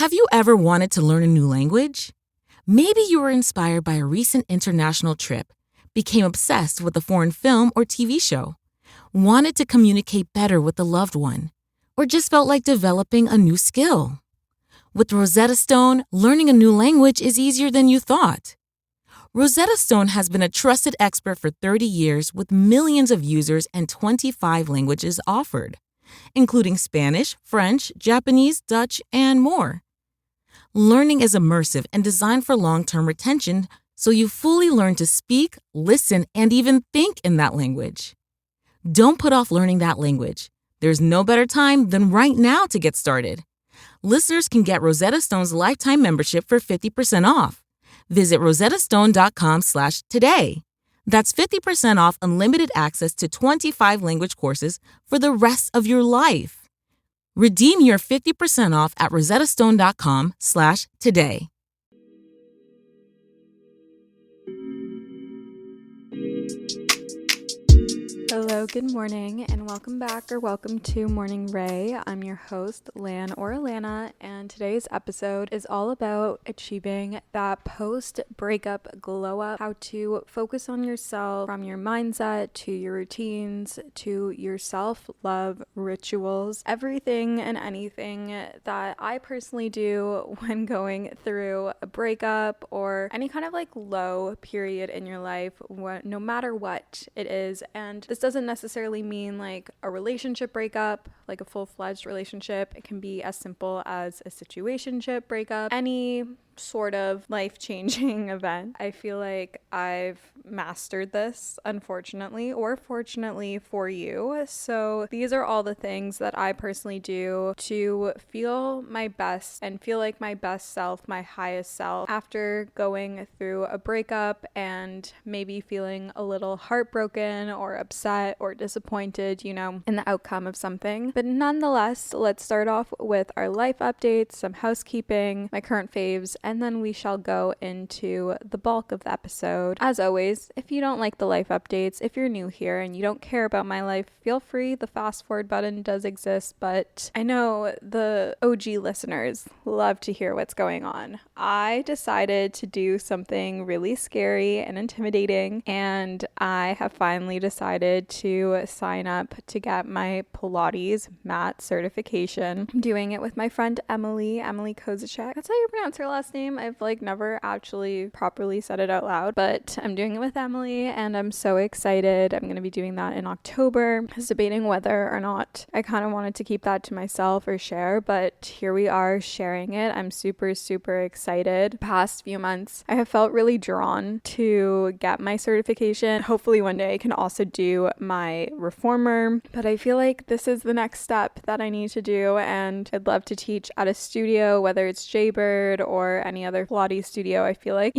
Have you ever wanted to learn a new language? Maybe you were inspired by a recent international trip, became obsessed with a foreign film or TV show, wanted to communicate better with a loved one, or just felt like developing a new skill. With Rosetta Stone, learning a new language is easier than you thought. Rosetta Stone has been a trusted expert for 30 years with millions of users and 25 languages offered, including Spanish, French, Japanese, Dutch, and more. Learning is immersive and designed for long-term retention, so you fully learn to speak, listen, and even think in that language. Don't put off learning that language. There's no better time than right now to get started. Listeners can get Rosetta Stone's lifetime membership for 50% off. Visit rosettastone.com/today. That's 50% off unlimited access to 25 language courses for the rest of your life. Redeem your 50% off at rosettastone.com/today. Hello, good morning, and welcome back or welcome to Morning Ray. I'm your host, Lan or Alana, and today's episode is all about achieving that post-breakup glow-up, how to focus on yourself from your mindset to your routines to your self-love rituals, everything and anything that I personally do when going through a breakup or any kind of like low period in your life, no matter what it is. And this doesn't necessarily mean like a relationship breakup, like a full-fledged relationship. It can be as simple as a situationship breakup, any sort of life-changing event. I feel like I've mastered this, unfortunately or fortunately for you. So these are all the things that I personally do to feel my best and feel like my best self, my highest self after going through a breakup and maybe feeling a little heartbroken or upset or disappointed, in the outcome of something. But nonetheless, let's start off with our life updates, some housekeeping, my current faves, and then we shall go into the bulk of the episode. As always, if you don't like the life updates, if you're new here and you don't care about my life, feel free. The fast forward button does exist, but I know the OG listeners love to hear what's going on. I decided to do something really scary and intimidating, and I have finally decided to sign up to get my Pilates mat certification. I'm doing it with my friend Emily Kozacek. That's how you pronounce her last name. I've never actually properly said it out loud, but I'm doing it with Emily and I'm so excited. I'm going to be doing that in October. I was debating whether or not I kind of wanted to keep that to myself or share, but here we are sharing it. I'm super, super excited. Past few months, I have felt really drawn to get my certification. Hopefully one day I can also do my reformer, but I feel like this is the next step that I need to do, and I'd love to teach at a studio, whether it's Jaybird or any other Pilates studio. I feel like,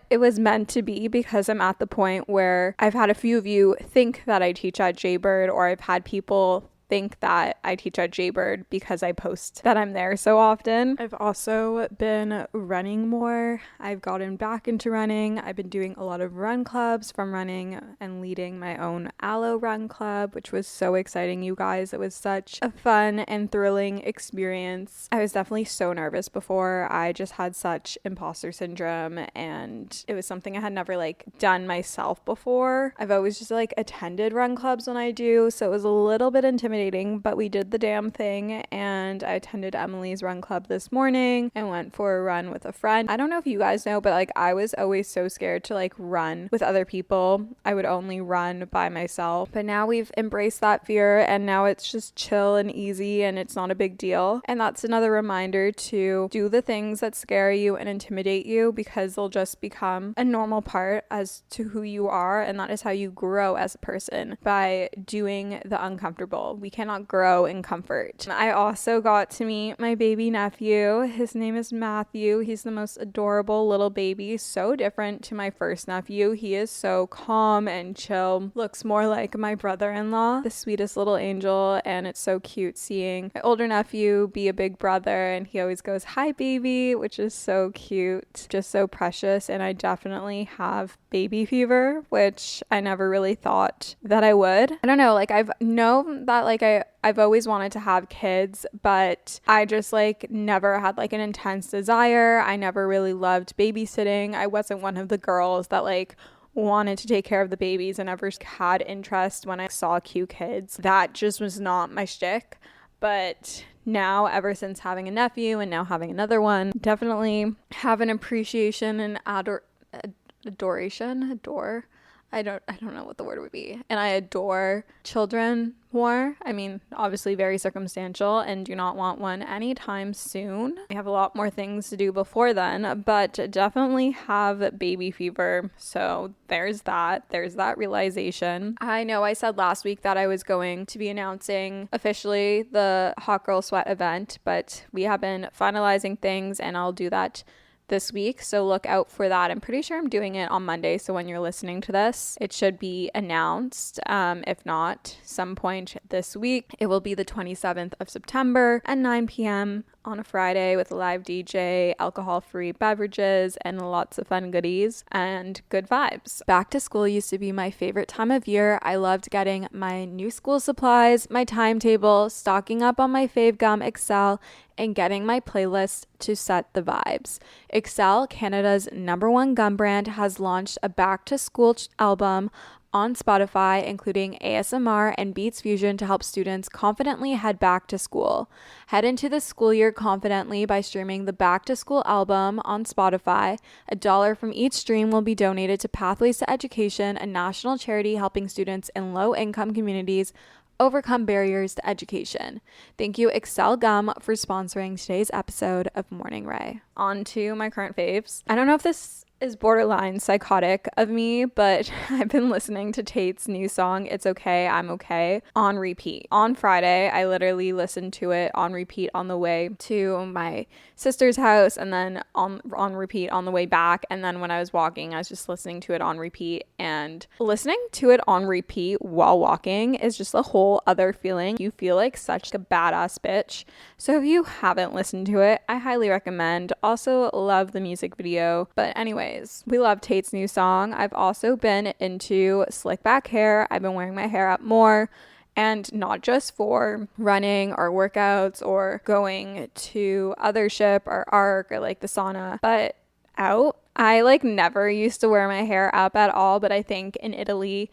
it was meant to be, because I'm at the point where I've had a few of you think that I teach at Jaybird, or I've had people think that I teach at Jaybird because I post that I'm there so often. I've also been running more. I've gotten back into running. I've been doing a lot of run clubs from running and leading my own Aloe run club, which was so exciting, you guys. It was such a fun and thrilling experience. I was definitely so nervous before. I just had such imposter syndrome, and it was something I had never done myself before. I've always just attended run clubs when I do, so it was a little bit intimidating, but we did the damn thing, and I attended Emily's run club this morning and went for a run with a friend. I don't know if you guys know, but I was always so scared to run with other people. I would only run by myself, but now we've embraced that fear, and now it's just chill and easy, and it's not a big deal. And that's another reminder to do the things that scare you and intimidate you, because they'll just become a normal part as to who you are, and that is how you grow as a person, by doing the uncomfortable. We cannot grow in comfort. I also got to meet my baby nephew. His name is Matthew. He's the most adorable little baby, so different to my first nephew. He is so calm and chill, looks more like my brother-in-law, the sweetest little angel, and it's so cute seeing my older nephew be a big brother, and he always goes, "Hi, baby," which is so cute, just so precious. And I definitely have baby fever, which I never really thought that I would. I don't know, I've known that like I've always wanted to have kids, but I just like never had like an intense desire. I never really loved babysitting. I wasn't one of the girls that like wanted to take care of the babies and never had interest when I saw cute kids. That just was not my shtick. But now, ever since having a nephew and now having another one, definitely have an appreciation and adoration. I don't know what the word would be. And I adore children more. I mean, obviously very circumstantial and do not want one anytime soon. I have a lot more things to do before then, but definitely have baby fever. So there's that realization. I know I said last week that I was going to be announcing officially the Hot Girl Sweat event, but we have been finalizing things and I'll do that this week, so look out for that. I'm pretty sure I'm doing it on Monday, so when you're listening to this, it should be announced. If not, some point this week. It will be the 27th of September at 9 p.m. on a Friday with a live DJ, alcohol-free beverages, and lots of fun goodies and good vibes. Back to school used to be my favorite time of year. I loved getting my new school supplies, my timetable, stocking up on my fave gum, Excel, and getting my playlist to set the vibes. Excel, Canada's #1 gum brand, has launched a back-to-school album on Spotify, including ASMR and Beats Fusion to help students confidently head back to school. Head into the school year confidently by streaming the Back to School album on Spotify. $1 from each stream will be donated to Pathways to Education, a national charity helping students in low-income communities overcome barriers to education. Thank you, Excel Gum, for sponsoring today's episode of Morning Ray. On to my current faves. I don't know if this is borderline psychotic of me, but I've been listening to Tate's new song, It's Okay, I'm Okay, on repeat. On Friday, I literally listened to it on repeat on the way to my sister's house and then on repeat on the way back. And then when I was walking, I was just listening to it on repeat. And listening to it on repeat while walking is just a whole other feeling. You feel like such a badass bitch. So if you haven't listened to it, I highly recommend. Also love the music video. But anyways, we love Tate's new song. I've also been into slick back hair. I've been wearing my hair up more, and not just for running or workouts or going to Othership or ARC or like the sauna, but out. I like never used to wear my hair up at all, but I think in Italy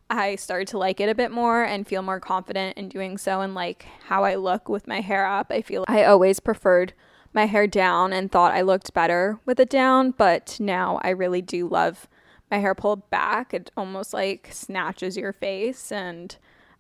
I started to like it a bit more and feel more confident in doing so, and like how I look with my hair up. I feel I always preferred my hair down and thought I looked better with it down, but now I really do love my hair pulled back. It almost like snatches your face and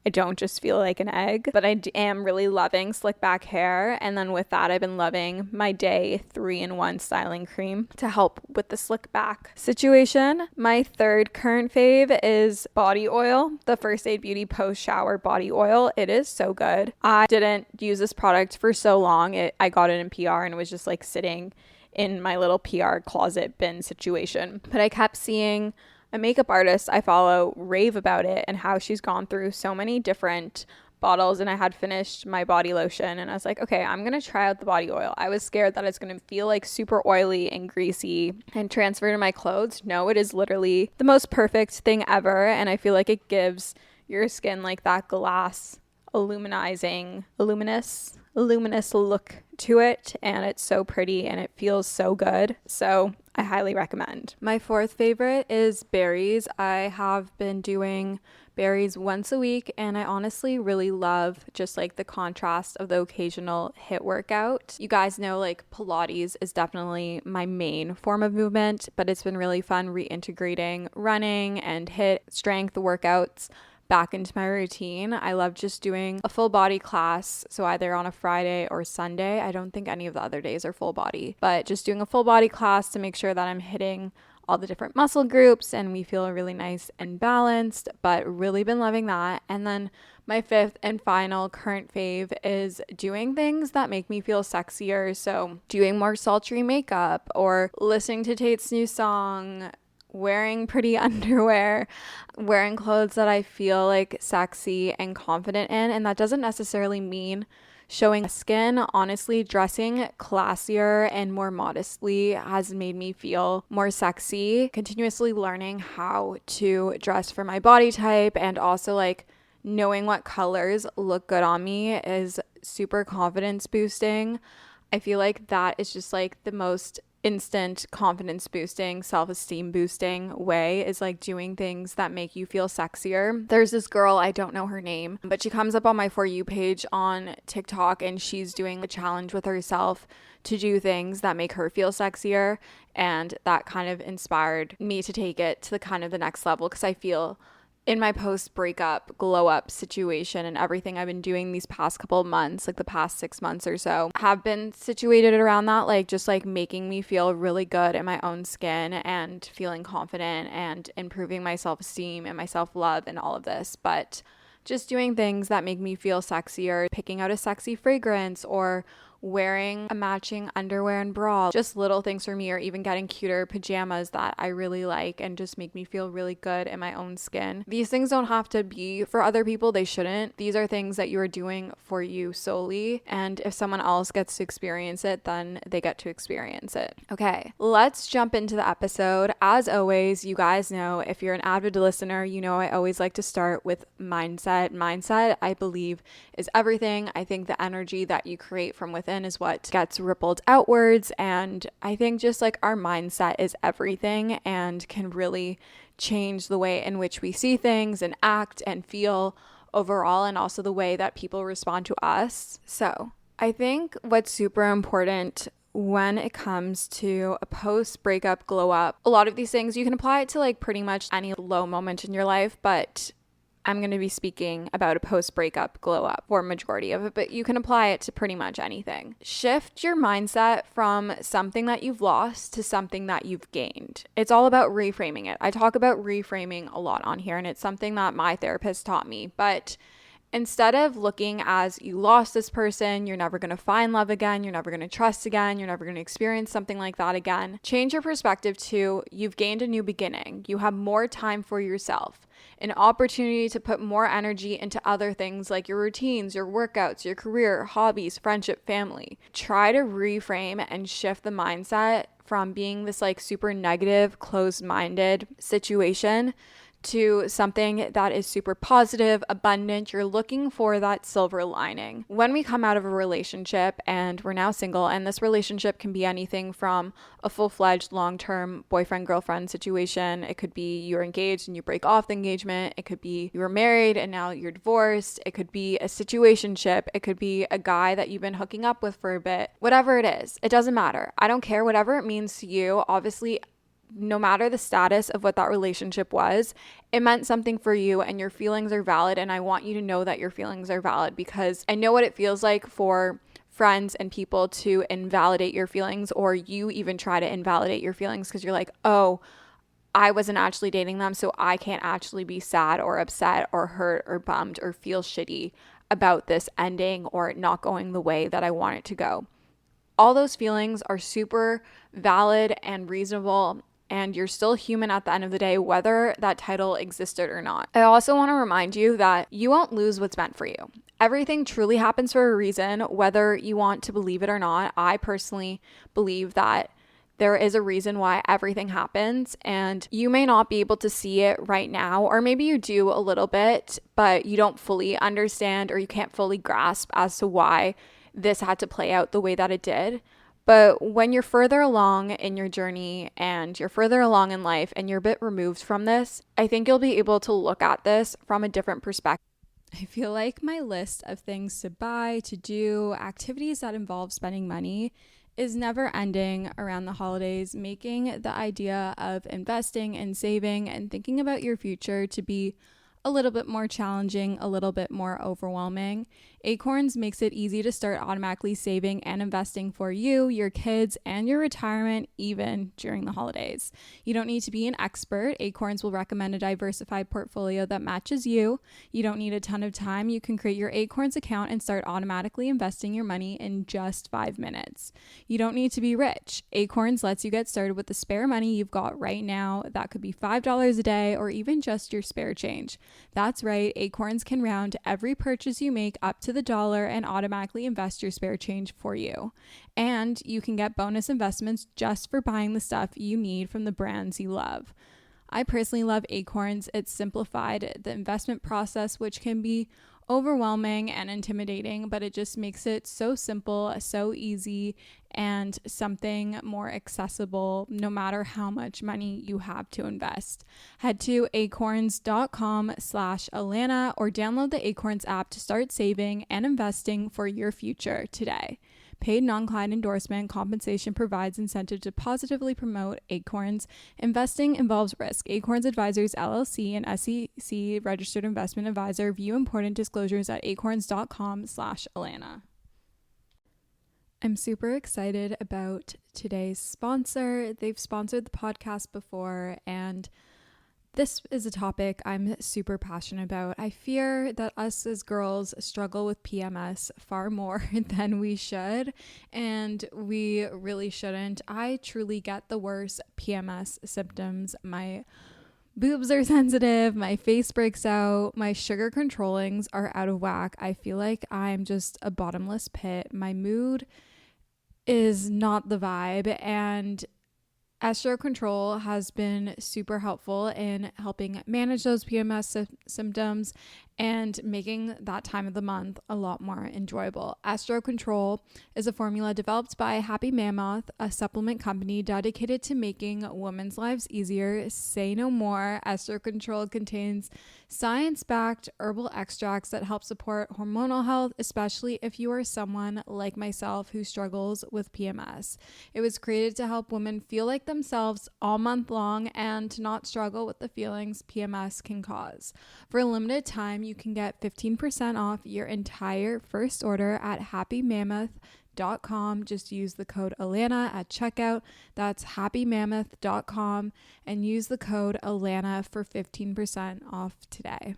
I don't just feel like an egg, but I am really loving slick back hair. And then with that, I've been loving my Day 3-in-1 styling cream to help with the slick back situation. My third current fave is body oil, the First Aid Beauty post shower body oil. It is so good. I didn't use this product for so long. I got it in PR and it was just like sitting in my little PR closet bin situation. But I kept seeing a makeup artist I follow rave about it and how she's gone through so many different bottles, and I had finished my body lotion and I was like, okay, I'm gonna try out the body oil. I was scared that it's gonna feel like super oily and greasy and transfer to my clothes. No, it is literally the most perfect thing ever, and I feel like it gives your skin like that glass luminous look to it, and it's so pretty and it feels so good. So I highly recommend. My fourth favorite is berries. I have been doing berries once a week, and I honestly really love just like the contrast of the occasional HIIT workout. You guys know like Pilates is definitely my main form of movement, but it's been really fun reintegrating running and HIIT strength workouts back into my routine. I love just doing a full body class, so either on a Friday or Sunday. I don't think any of the other days are full body, but just doing a full body class to make sure that I'm hitting all the different muscle groups and we feel really nice and balanced, but really been loving that. And then my fifth and final current fave is doing things that make me feel sexier. So doing more sultry makeup or listening to Tate's new song, wearing pretty underwear, wearing clothes that I feel like sexy and confident in. And that doesn't necessarily mean showing skin. Honestly, dressing classier and more modestly has made me feel more sexy. Continuously learning how to dress for my body type and also like knowing what colors look good on me is super confidence boosting. I feel like that is just like the most instant confidence boosting, self-esteem boosting way, is like doing things that make you feel sexier. There's this girl, I don't know her name, but she comes up on my For You page on TikTok, and she's doing a challenge with herself to do things that make her feel sexier, and that kind of inspired me to take it to the kind of the next level, because I feel in my post breakup glow up situation and everything I've been doing these past couple of months, like the past 6 months or so, have been situated around that, like just like making me feel really good in my own skin and feeling confident and improving my self-esteem and my self-love and all of this. But just doing things that make me feel sexier, picking out a sexy fragrance or wearing a matching underwear and bra, just little things for me, or even getting cuter pajamas that I really like and just make me feel really good in my own skin. These things don't have to be for other people. They shouldn't. These are things that you are doing for you solely. And if someone else gets to experience it, then they get to experience it. Okay, let's jump into the episode. As always, you guys know, if you're an avid listener, you know I always like to start with mindset. Mindset, I believe, is everything. I think the energy that you create from within is what gets rippled outwards, and I think just like our mindset is everything and can really change the way in which we see things and act and feel overall, and also the way that people respond to us. So I think what's super important when it comes to a post-breakup glow up, a lot of these things you can apply it to like pretty much any low moment in your life, but I'm going to be speaking about a post-breakup glow up for a majority of it, but you can apply it to pretty much anything. Shift your mindset from something that you've lost to something that you've gained. It's all about reframing it. I talk about reframing a lot on here, and it's something that my therapist taught me, but instead of looking as you lost this person, you're never going to find love again, you're never going to trust again, you're never going to experience something like that again, change your perspective to you've gained a new beginning. You have more time for yourself, an opportunity to put more energy into other things like your routines, your workouts, your career, hobbies, friendship, family. Try to reframe and shift the mindset from being this like super negative, closed-minded situation to something that is super positive, abundant. You're looking for that silver lining. When we come out of a relationship and we're now single, and this relationship can be anything from a full-fledged long-term boyfriend-girlfriend situation. It could be you're engaged and you break off the engagement. It could be you were married and now you're divorced. It could be a situationship. It could be a guy that you've been hooking up with for a bit. Whatever it is, it doesn't matter. I don't care. Whatever it means to you, obviously, no matter the status of what that relationship was, it meant something for you and your feelings are valid. And I want you to know that your feelings are valid, because I know what it feels like for friends and people to invalidate your feelings, or you even try to invalidate your feelings because you're like, oh, I wasn't actually dating them, so I can't actually be sad or upset or hurt or bummed or feel shitty about this ending or it not going the way that I want it to go. All those feelings are super valid and reasonable, and you're still human at the end of the day, whether that title existed or not. I also want to remind you that you won't lose what's meant for you. Everything truly happens for a reason, whether you want to believe it or not. I personally believe that there is a reason why everything happens, and you may not be able to see it right now, or maybe you do a little bit, but you don't fully understand or you can't fully grasp as to why this had to play out the way that it did. But when you're further along in your journey and you're further along in life and you're a bit removed from this, I think you'll be able to look at this from a different perspective. I feel like my list of things to buy, to do, activities that involve spending money is never ending around the holidays, making the idea of investing and saving and thinking about your future to be a little bit more challenging, a little bit more overwhelming. Acorns makes it easy to start automatically saving and investing for you, your kids, and your retirement, even during the holidays. You don't need to be an expert. Acorns will recommend a diversified portfolio that matches you. You don't need a ton of time. You can create your Acorns account and start automatically investing your money in just 5 minutes. You don't need to be rich. Acorns lets you get started with the spare money you've got right now. That could be $5 a day or even just your spare change. That's right, Acorns can round every purchase you make up to the dollar and automatically invest your spare change for you. And you can get bonus investments just for buying the stuff you need from the brands you love. I personally love Acorns. It's simplified the investment process, which can be overwhelming and intimidating, but it just makes it so simple, so easy, and something more accessible no matter how much money you have to invest. Head to acorns.com/Alana or download the Acorns app to start saving and investing for your future today. Paid non-client endorsement compensation provides incentive to positively promote Acorns. Investing involves risk. Acorns Advisors LLC, an SEC registered investment advisor. View important disclosures at acorns.com/Alana. I'm super excited about today's sponsor. They've sponsored the podcast before, and this is a topic I'm super passionate about. I fear that us as girls struggle with PMS far more than we should, and we really shouldn't. I truly get the worst PMS symptoms. My boobs are sensitive, my face breaks out, my sugar controllings are out of whack. I feel like I'm just a bottomless pit. My mood is not the vibe, and Estro Control has been super helpful in helping manage those PMS symptoms and making that time of the month a lot more enjoyable. Estro Control is a formula developed by Happy Mammoth, a supplement company dedicated to making women's lives easier. Say no more. Estro Control contains science-backed herbal extracts that help support hormonal health, especially if you are someone like myself who struggles with PMS. It was created to help women feel like themselves all month long and to not struggle with the feelings PMS can cause. For a limited time, you can get 15% off your entire first order at happymammoth.com. Just use the code Alana at checkout. That's happymammoth.com and use the code Alana for 15% off today.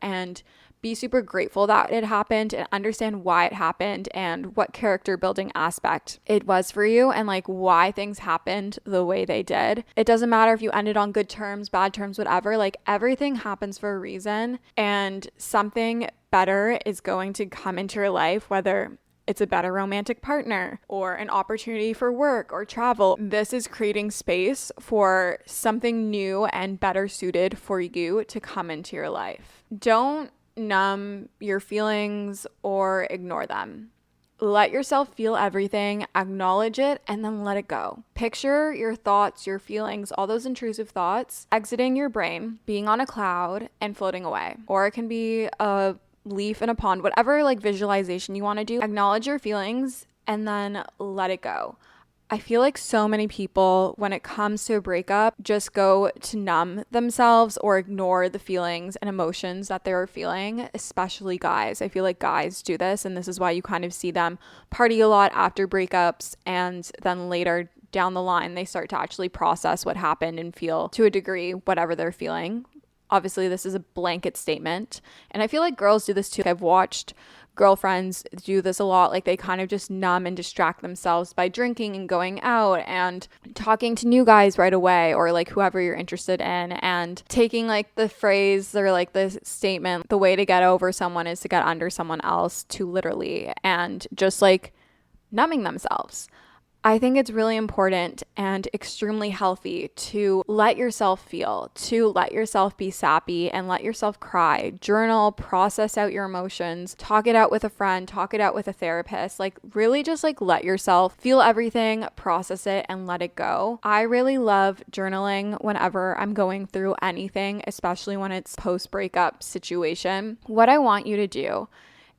And be super grateful that it happened and understand why it happened and what character building aspect it was for you and like why things happened the way they did. It doesn't matter if you ended on good terms, bad terms, whatever, like everything happens for a reason and something better is going to come into your life, whether it's a better romantic partner or an opportunity for work or travel. This is creating space for something new and better suited for you to come into your life. Don't numb your feelings or ignore them. Let yourself feel everything, acknowledge it, and then let it go. Picture your thoughts, your feelings, all those intrusive thoughts exiting your brain, being on a cloud and floating away. Or it can be a leaf in a pond, whatever like visualization you want to do. Acknowledge your feelings and then let it go. I feel like so many people, when it comes to a breakup, just go to numb themselves or ignore the feelings and emotions that they're feeling, especially guys. I feel like guys do this, and this is why you kind of see them party a lot after breakups, and then later down the line, they start to actually process what happened and feel, to a degree, whatever they're feeling. Obviously, this is a blanket statement, and I feel like girls do this too. I've watched girlfriends do this a lot. Like they kind of just numb and distract themselves by drinking and going out and talking to new guys right away, or like whoever you're interested in, and taking like the phrase or like the statement, the way to get over someone is to get under someone else, too literally, and just like numbing themselves. I think it's really important and extremely healthy to let yourself feel, to let yourself be sappy and let yourself cry, journal, process out your emotions, talk it out with a friend, talk it out with a therapist, like really just like let yourself feel everything, process it and let it go. I really love journaling whenever I'm going through anything, especially when it's post-breakup situation. What I want you to do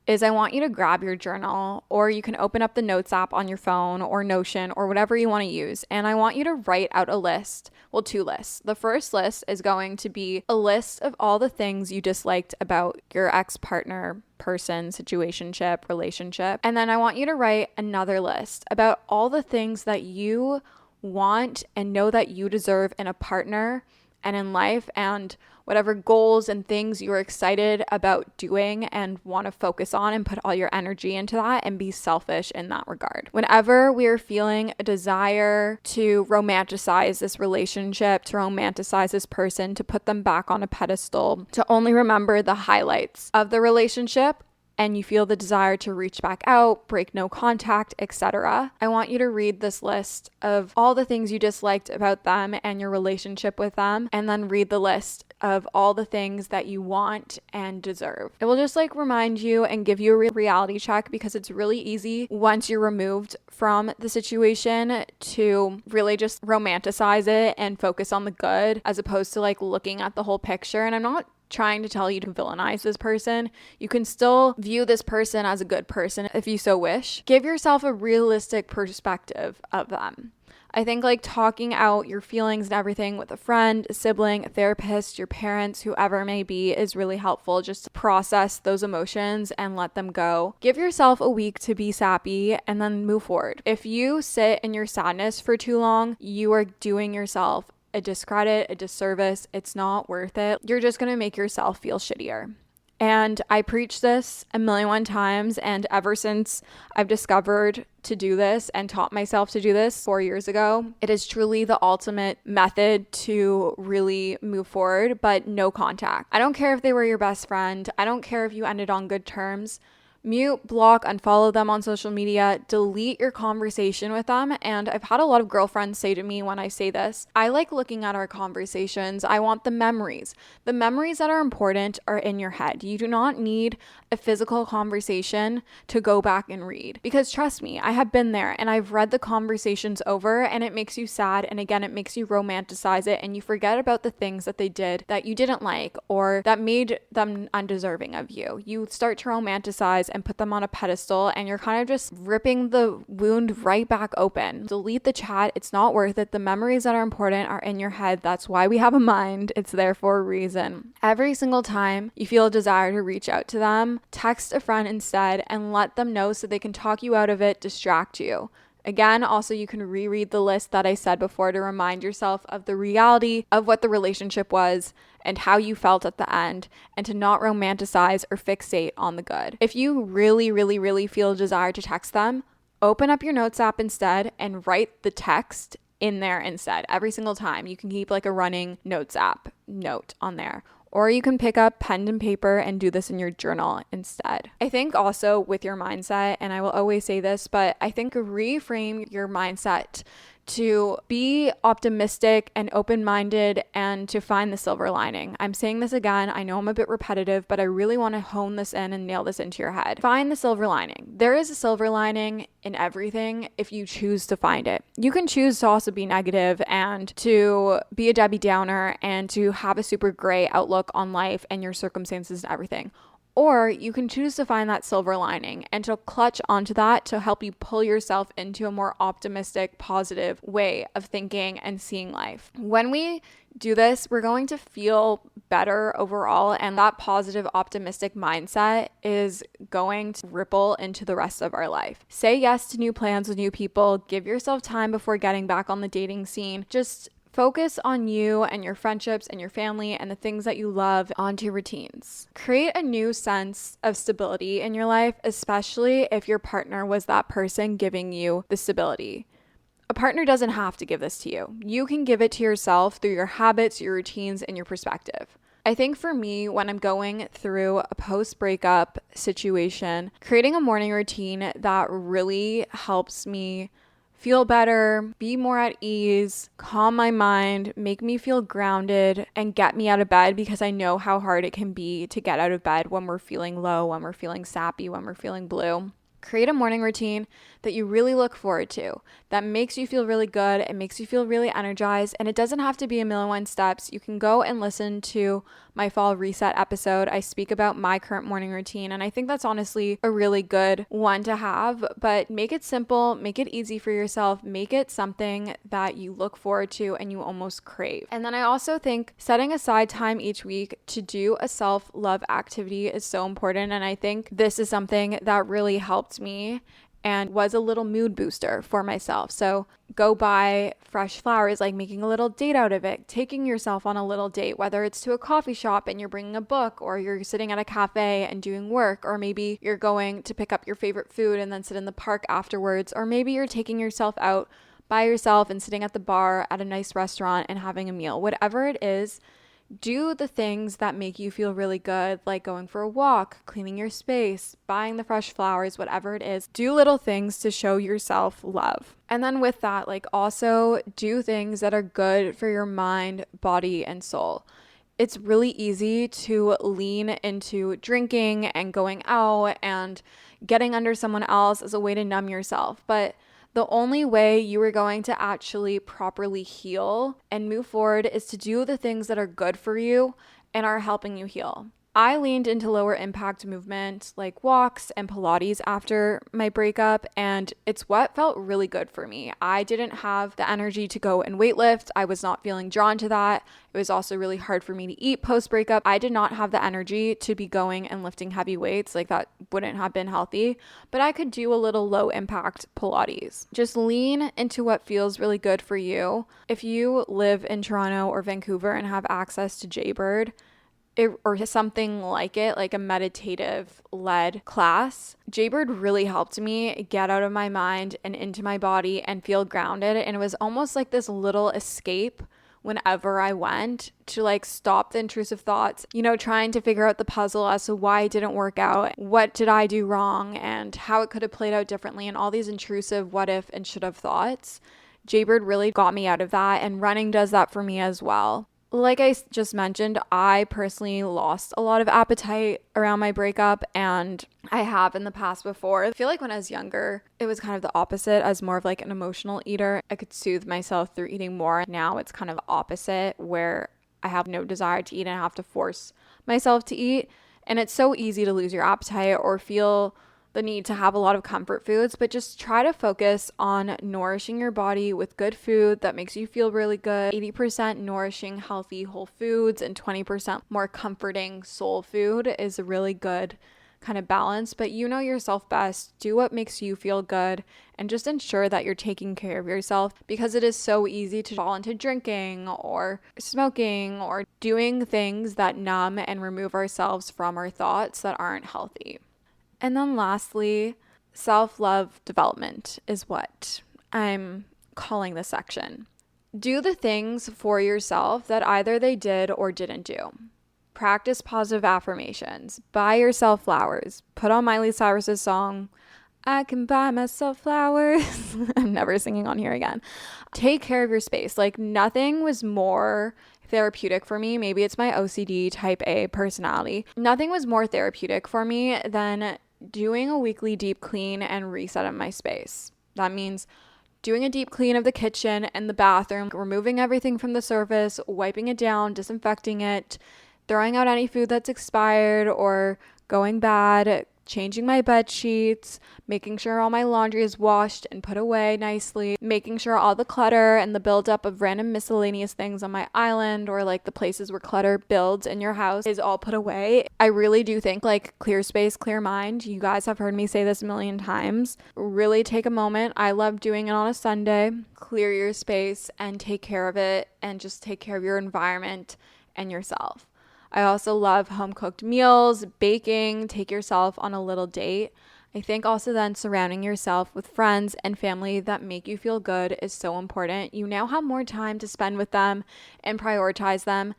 is I want you to grab your journal, or you can open up the notes app on your phone or Notion or whatever you want to use. And I want you to write out a list. Well, 2 lists. The first list is going to be a list of all the things you disliked about your ex-partner, person, situationship, relationship. And then I want you to write another list about all the things that you want and know that you deserve in a partner and in life, and whatever goals and things you're excited about doing and want to focus on, and put all your energy into that and be selfish in that regard. Whenever we're feeling a desire to romanticize this relationship, to romanticize this person, to put them back on a pedestal, to only remember the highlights of the relationship and you feel the desire to reach back out, break no contact, etc., I want you to read this list of all the things you disliked about them and your relationship with them, and then read the list of all the things that you want and deserve. It will just remind you and give you a reality check, because it's really easy once you're removed from the situation to really just romanticize it and focus on the good as opposed to looking at the whole picture. And I'm not trying to tell you to villainize this person. You can still view this person as a good person if you so wish. Give yourself a realistic perspective of them. I think talking out your feelings and everything with a friend, a sibling, a therapist, your parents, whoever it may be, is really helpful just to process those emotions and let them go. Give yourself a week to be sappy and then move forward. If you sit in your sadness for too long, you are doing yourself a discredit, a disservice. It's not worth it. You're just going to make yourself feel shittier. And I preach this a million times, and ever since I've discovered to do this and taught myself to do this 4 years ago, it is truly the ultimate method to really move forward, but no contact. I don't care if they were your best friend. I don't care if you ended on good terms. Mute, block, unfollow them on social media, delete your conversation with them. And I've had a lot of girlfriends say to me when I say this, I like looking at our conversations. I want the memories. The memories that are important are in your head. You do not need a physical conversation to go back and read. Because trust me, I have been there and I've read the conversations over, and it makes you sad. And again, it makes you romanticize it, and you forget about the things that they did that you didn't like or that made them undeserving of you. You start to romanticize and put them on a pedestal, and you're kind of just ripping the wound right back open. Delete the chat. It's not worth it. The memories that are important are in your head. That's why we have a mind. It's there for a reason. Every single time you feel a desire to reach out to them, text a friend instead and let them know so they can talk you out of it, distract you. Again, also you can reread the list that I said before to remind yourself of the reality of what the relationship was and how you felt at the end, and to not romanticize or fixate on the good. If you really feel a desire to text them, open up your notes app instead and write the text in there instead. Every single time you can keep a running notes app note on there. Or you can pick up pen and paper and do this in your journal instead. I think also with your mindset, and I will always say this, but I think reframe your mindset to be optimistic and open-minded and to find the silver lining. I'm saying this again. I know I'm a bit repetitive, but I really want to hone this in and nail this into your head. Find the silver lining. There is a silver lining in everything if you choose to find it. You can choose to also be negative and to be a Debbie Downer and to have a super gray outlook on life and your circumstances and everything. Or you can choose to find that silver lining and to clutch onto that to help you pull yourself into a more optimistic, positive way of thinking and seeing life. When we do this, we're going to feel better overall, and that positive, optimistic mindset is going to ripple into the rest of our life. Say yes to new plans with new people. Give yourself time before getting back on the dating scene. Just focus on you and your friendships and your family and the things that you love onto routines. Create a new sense of stability in your life, especially if your partner was that person giving you the stability. A partner doesn't have to give this to you. You can give it to yourself through your habits, your routines, and your perspective. I think for me, when I'm going through a post-breakup situation, creating a morning routine that really helps me feel better, be more at ease, calm my mind, make me feel grounded, and get me out of bed, because I know how hard it can be to get out of bed when we're feeling low, when we're feeling sappy, when we're feeling blue. Create a morning routine that you really look forward to, that makes you feel really good, it makes you feel really energized, and it doesn't have to be a million one steps. You can go and listen to my fall reset episode. I speak about my current morning routine, and I think that's honestly a really good one to have, but make it simple, make it easy for yourself, make it something that you look forward to and you almost crave. And then I also think setting aside time each week to do a self-love activity is so important, and I think this is something that really helped me and was a little mood booster for myself. So go buy fresh flowers, like making a little date out of it, taking yourself on a little date, whether it's to a coffee shop and you're bringing a book, or you're sitting at a cafe and doing work, or maybe you're going to pick up your favorite food and then sit in the park afterwards, or maybe you're taking yourself out by yourself and sitting at the bar at a nice restaurant and having a meal. Whatever it is, Do the things that make you feel really good, like going for a walk, cleaning your space, buying the fresh flowers, whatever it is. Do little things to show yourself love. And then with that, like also do things that are good for your mind, body, and soul. It's really easy to lean into drinking and going out and getting under someone else as a way to numb yourself. But the only way you are going to actually properly heal and move forward is to do the things that are good for you and are helping you heal. I leaned into lower impact movement like walks and Pilates after my breakup, and it's what felt really good for me. I didn't have the energy to go and weightlift. I was not feeling drawn to that. It was also really hard for me to eat post breakup. I did not have the energy to be going and lifting heavy weights. Like that wouldn't have been healthy, but I could do a little low impact Pilates. Just lean into what feels really good for you. If you live in Toronto or Vancouver and have access to Jaybird, or something like it, like a meditative led class, Jaybird really helped me get out of my mind and into my body and feel grounded. And it was almost like this little escape whenever I went to like stop the intrusive thoughts, trying to figure out the puzzle as to why it didn't work out, what did I do wrong, and how it could have played out differently, and all these intrusive what if and should have thoughts. Jaybird really got me out of that, and running does that for me as well. Like I just mentioned, I personally lost a lot of appetite around my breakup, and I have in the past before. I feel like when I was younger, it was kind of the opposite. I was more of like an emotional eater. I could soothe myself through eating more. Now it's kind of opposite, where I have no desire to eat and I have to force myself to eat. And it's so easy to lose your appetite or feel the need to have a lot of comfort foods, but just try to focus on nourishing your body with good food that makes you feel really good. 80% nourishing, healthy, whole foods and 20% more comforting soul food is a really good kind of balance. But you know yourself best. Do what makes you feel good and just ensure that you're taking care of yourself, because it is so easy to fall into drinking or smoking or doing things that numb and remove ourselves from our thoughts that aren't healthy. And then lastly, self-love development is what I'm calling this section. Do the things for yourself that either they did or didn't do. Practice positive affirmations. Buy yourself flowers. Put on Miley Cyrus's song, I can buy myself flowers. I'm never singing on here again. Take care of your space. Like nothing was more therapeutic for me. Maybe it's my OCD type A personality. Nothing was more therapeutic for me than doing a weekly deep clean and reset of my space. That means doing a deep clean of the kitchen and the bathroom, removing everything from the surface, wiping it down, disinfecting it, throwing out any food that's expired or going bad, changing my bed sheets, making sure all my laundry is washed and put away nicely, making sure all the clutter and the buildup of random miscellaneous things on my island or like the places where clutter builds in your house is all put away. I really do think like clear space, clear mind. You guys have heard me say this a million times. Really take a moment. I love doing it on a Sunday. Clear your space and take care of it, and just take care of your environment and yourself. I also love home cooked meals, baking, take yourself on a little date. I think also then surrounding yourself with friends and family that make you feel good is so important. You now have more time to spend with them and prioritize them.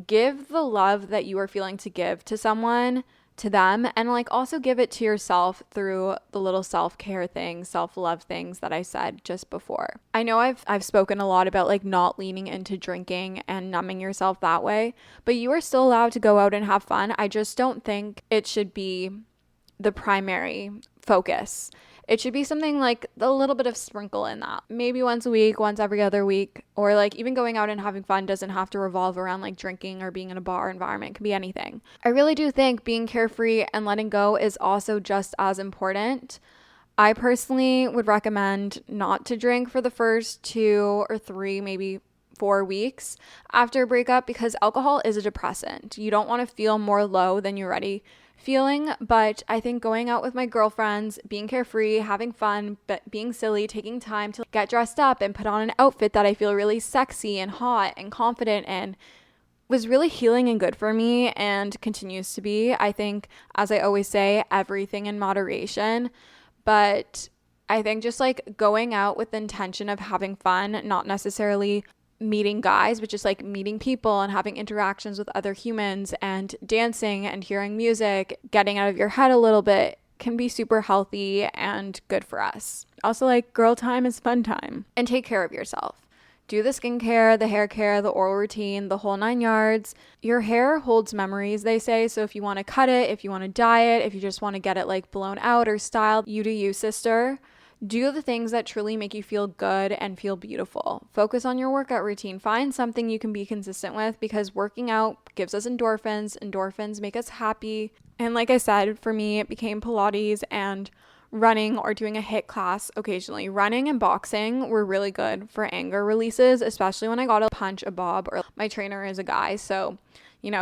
Give the love that you are feeling to give to someone, to them, and like also give it to yourself through the little self-care things, self-love things that I said just before. I know I've spoken a lot about like not leaning into drinking and numbing yourself that way, but you are still allowed to go out and have fun. I just don't think it should be the primary focus. It should be something like a little bit of sprinkle in that. Maybe once a week, once every other week, or like even going out and having fun doesn't have to revolve around like drinking or being in a bar environment. It can be anything. I really do think being carefree and letting go is also just as important. I personally would recommend not to drink for the first 2 or 3, maybe 4 weeks after a breakup, because alcohol is a depressant. You don't want to feel more low than you're ready feeling, but I think going out with my girlfriends, being carefree, having fun, but being silly, taking time to get dressed up and put on an outfit that I feel really sexy and hot and confident in was really healing and good for me, and continues to be. I think, as I always say, everything in moderation, but I think just like going out with the intention of having fun, not necessarily meeting guys, but just like meeting people and having interactions with other humans and dancing and hearing music, getting out of your head a little bit can be super healthy and good for us. Also, like, girl time is fun time. And take care of yourself. Do the skincare, the hair care, the oral routine, the whole 9 yards. Your hair holds memories, they say. So if you want to cut it, if you want to dye it, if you just want to get it like blown out or styled, you do you, sister. Do the things that truly make you feel good and feel beautiful. Focus on your workout routine. Find something you can be consistent with, because working out gives us endorphins. Endorphins make us happy. And like I said, for me, it became Pilates and running or doing a HIIT class occasionally. Running and boxing were really good for anger releases, especially when I got to punch a Bob, or my trainer is a guy. So,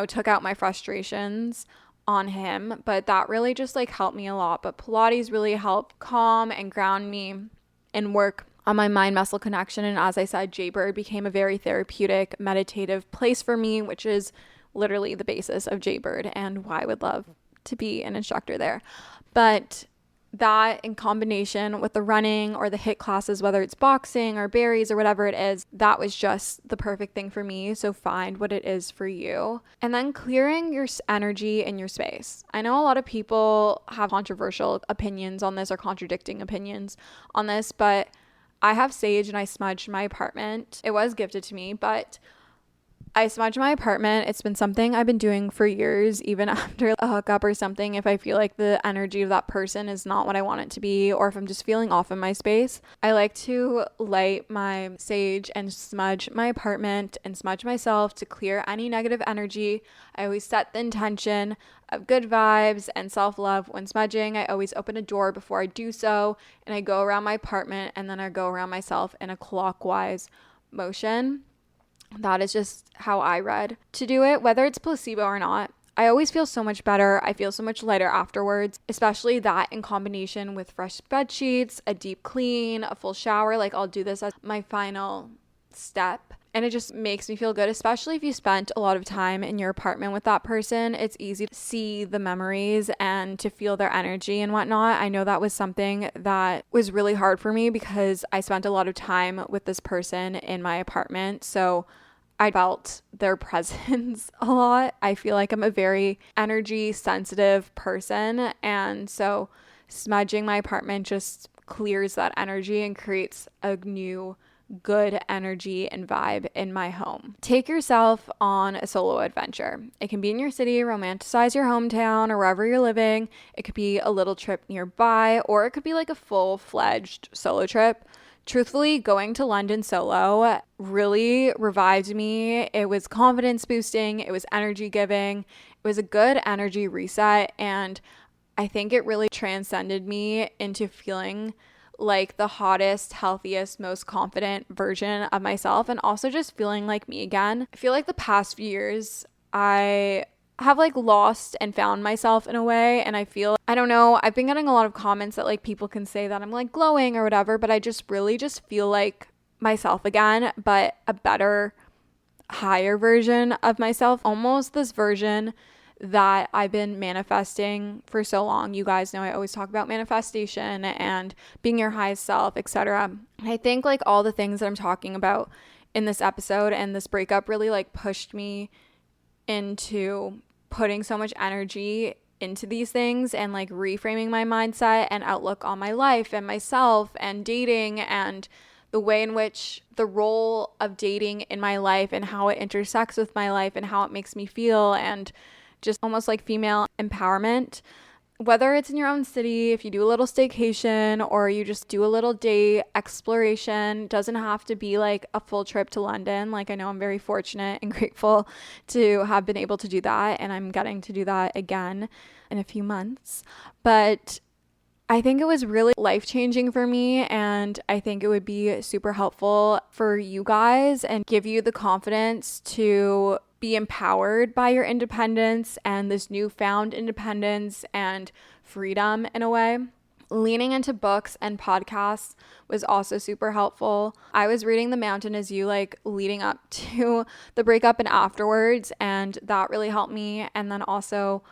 took out my frustrations on him, but that really just like helped me a lot. But Pilates really helped calm and ground me and work on my mind muscle connection. And as I said, Jaybird became a very therapeutic, meditative place for me, which is literally the basis of Jaybird and why I would love to be an instructor there. But that, in combination with the running or the HIIT classes, whether it's boxing or berries or whatever it is, that was just the perfect thing for me. So find what it is for you. And then clearing your energy in your space. I know a lot of people have controversial opinions on this or contradicting opinions on this, but I have sage and I smudged my apartment. It was gifted to me, but I smudge my apartment. It's been something I've been doing for years, even after a hookup or something. If I feel like the energy of that person is not what I want it to be, or if I'm just feeling off in my space, I like to light my sage and smudge my apartment and smudge myself to clear any negative energy. I always set the intention of good vibes and self-love when smudging. I always open a door before I do so, and I go around my apartment, and then I go around myself in a clockwise motion. That is just how I read to do it, whether it's placebo or not. I always feel so much better. I feel so much lighter afterwards, especially that in combination with fresh bed sheets, a deep clean, a full shower. Like, I'll do this as my final step. And it just makes me feel good, especially if you spent a lot of time in your apartment with that person. It's easy to see the memories and to feel their energy and whatnot. I know that was something that was really hard for me because I spent a lot of time with this person in my apartment. So I felt their presence a lot. I feel like I'm a very energy sensitive person. And so smudging my apartment just clears that energy and creates a new good energy and vibe in my home. Take yourself on a solo adventure. It can be in your city, romanticize your hometown or wherever you're living. It could be a little trip nearby, or it could be like a full-fledged solo trip. Truthfully, going to London solo really revived me. It was confidence boosting. It was energy giving. It was a good energy reset. And I think it really transcended me into feeling like the hottest, healthiest, most confident version of myself, and also just feeling like me again. I feel like the past few years I have like lost and found myself in a way, and I don't know, I've been getting a lot of comments that like people can say that I'm like glowing or whatever, but I just really just feel like myself again, but a better, higher version of myself, almost this version that I've been manifesting for so long. You guys know I always talk about manifestation and being your highest self, etc. I think like all the things that I'm talking about in this episode and this breakup really like pushed me into putting so much energy into these things and like reframing my mindset and outlook on my life and myself and dating and the way in which the role of dating in my life and how it intersects with my life and how it makes me feel, and just almost like female empowerment. Whether it's in your own city, if you do a little staycation, or you just do a little day exploration, doesn't have to be like a full trip to London. Like, I know I'm very fortunate and grateful to have been able to do that, and I'm getting to do that again in a few months. But I think it was really life-changing for me, and I think it would be super helpful for you guys and give you the confidence to be empowered by your independence and this newfound independence and freedom in a way. Leaning into books and podcasts was also super helpful. I was reading The Mountain Is You like leading up to the breakup and afterwards, and that really helped me. And then also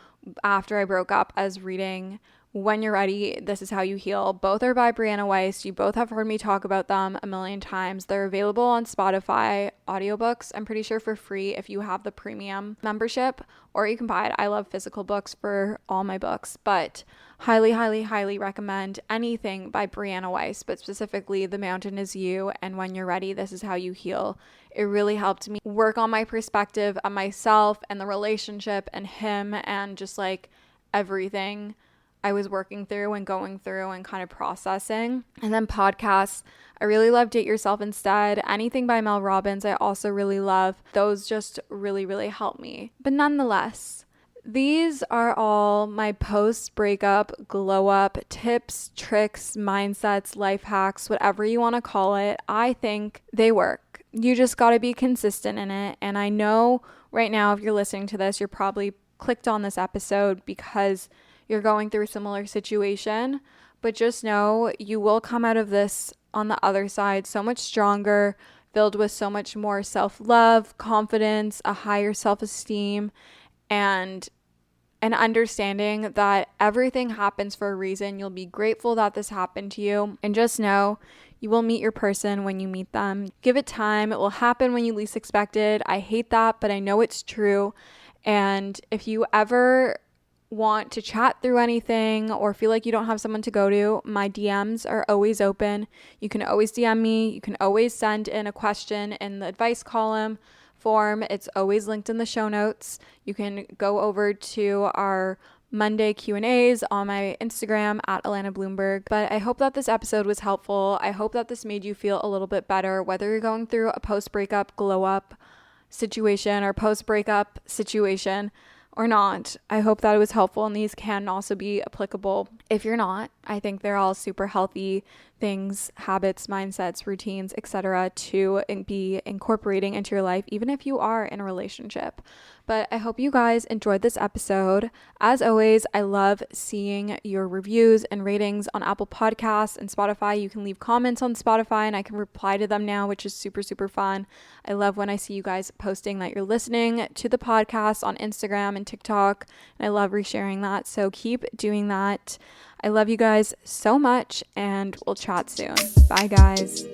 after I broke up, I was reading When You're Ready, This Is How You Heal. Both are by Brianna Weiss. You both have heard me talk about them a million times. They're available on Spotify audiobooks, I'm pretty sure for free if you have the premium membership, or you can buy it. I love physical books for all my books, but highly, highly, highly recommend anything by Brianna Weiss, but specifically The Mountain Is You and When You're Ready, This Is How You Heal. It really helped me work on my perspective of myself and the relationship and him and just like everything I was working through and going through and kind of processing. And then podcasts, I really love Date Yourself Instead. Anything by Mel Robbins, I also really love. Those just really, really help me. But nonetheless, these are all my post-breakup glow up tips, tricks, mindsets, life hacks, whatever you want to call it. I think they work. You just got to be consistent in it. And I know right now, if you're listening to this, you're probably clicked on this episode because you're going through a similar situation, but just know you will come out of this on the other side so much stronger, filled with so much more self-love, confidence, a higher self-esteem, and an understanding that everything happens for a reason. You'll be grateful that this happened to you, and just know you will meet your person when you meet them. Give it time. It will happen when you least expect it. I hate that, but I know it's true. And if you ever want to chat through anything or feel like you don't have someone to go to, my DMs are always open. You can always DM me. You can always send in a question in the advice column form. It's always linked in the show notes. You can go over to our Monday Q&As on my Instagram at Alana Bloomberg. But I hope that this episode was helpful. I hope that this made you feel a little bit better, whether you're going through a post-breakup glow up situation or post-breakup situation or not. I hope that it was helpful, and these can also be applicable if you're not. I think they're all super healthy things, habits, mindsets, routines, etc. to be incorporating into your life, even if you are in a relationship. But I hope you guys enjoyed this episode. As always, I love seeing your reviews and ratings on Apple Podcasts and Spotify. You can leave comments on Spotify and I can reply to them now, which is super, super fun. I love when I see you guys posting that you're listening to the podcast on Instagram and TikTok, and I love resharing that. So keep doing that. I love you guys so much, and we'll chat soon. Bye, guys.